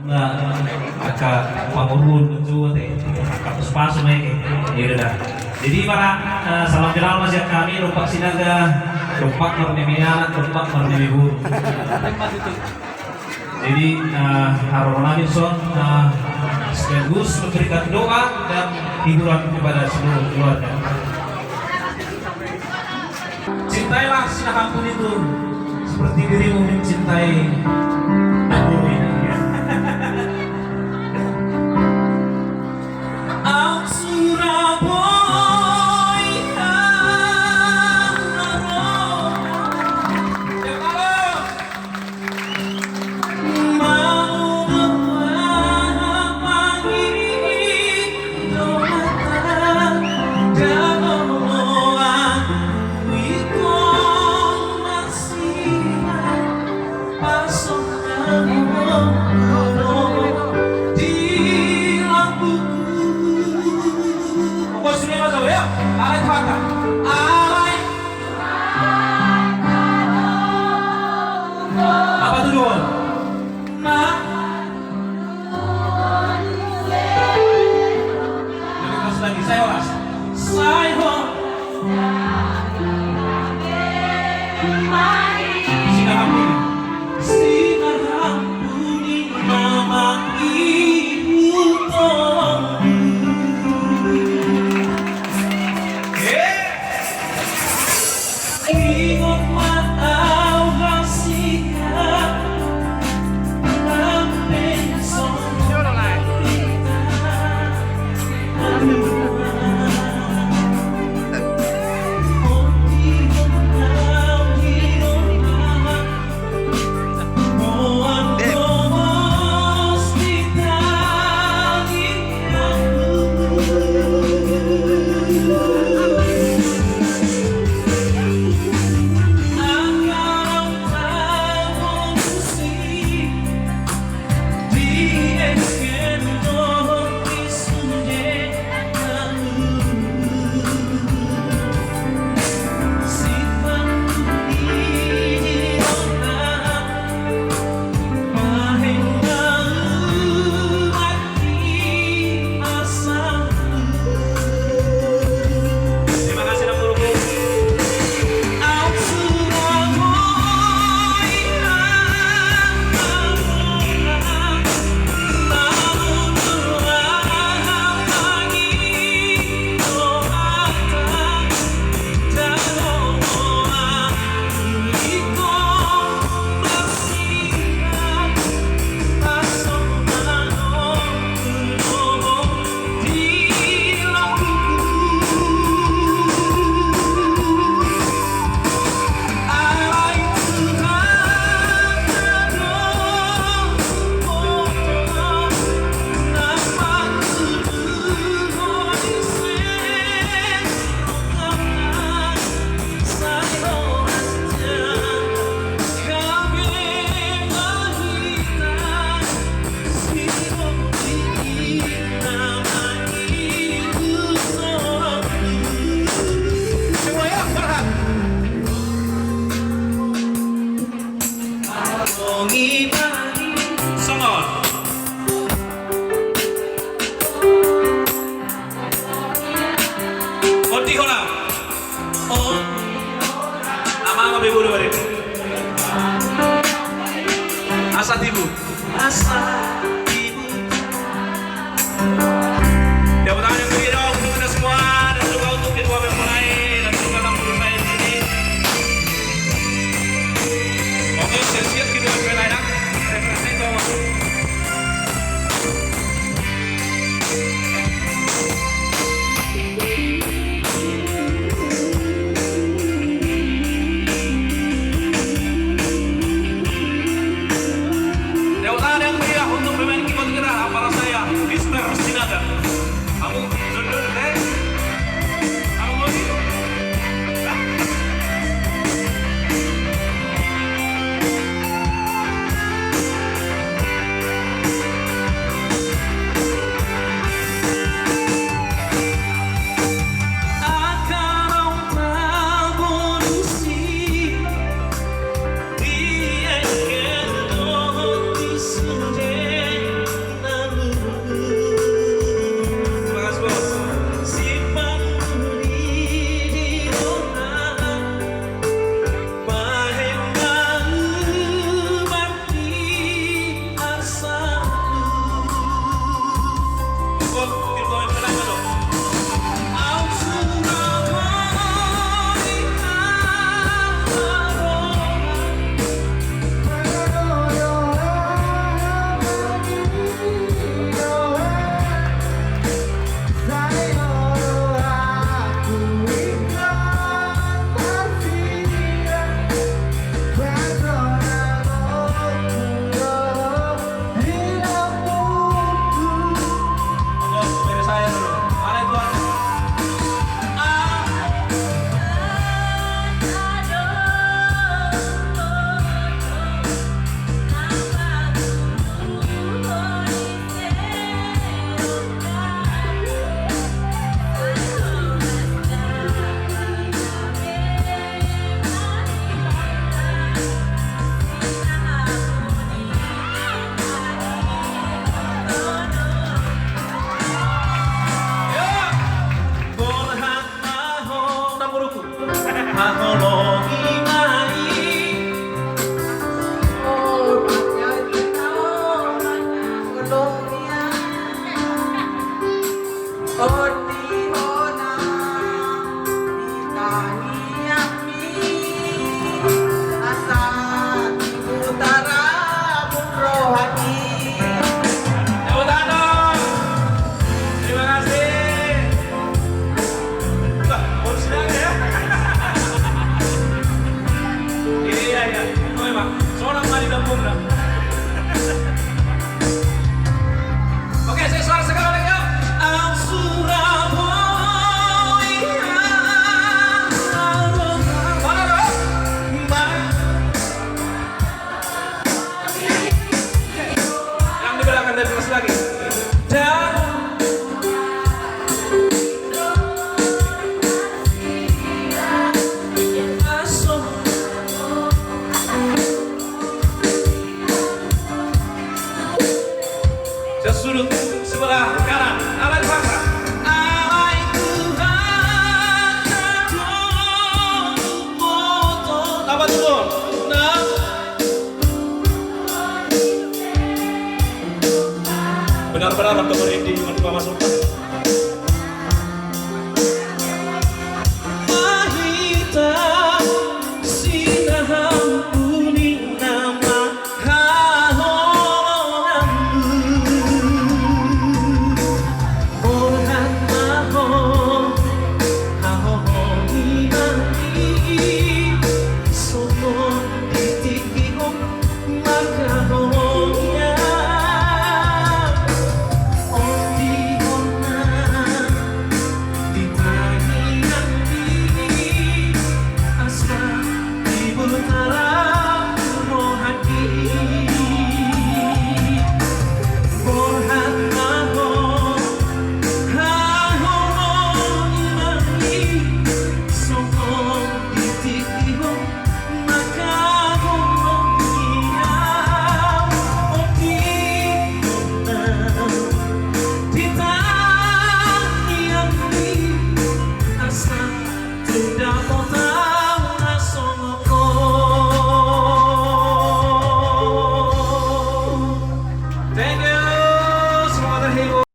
na pangurun itu kapus pasu may iya dah. Jadi para salam kenal mas ya kami rumpak sinaga rumpak marnemiana rumpak marnemibu. Jadi Harona Nilsson sekaligus memberikan doa dan hiburan kepada seluruh keluarga. Cintailah siapapun itu seperti dirimu mencintai aku ini. Colombia, Ondihona, Itania, asal utara rohani. Tepuk tangan dong. Terima kasih. Wah, baru sedang ya. Iya, iya. Oh, memang. Seorang mandi dampung dah. Oke, saya suara sekali lagi yuk. Ang Surabaya. Mana dong? Yang di belakang dari kelas lagi. Dan sudut sebelah kanan, alai bangsa. Alai Tuhan, foto. Apa turun? Nah. Benar-benar atau merinding mencoba masuk.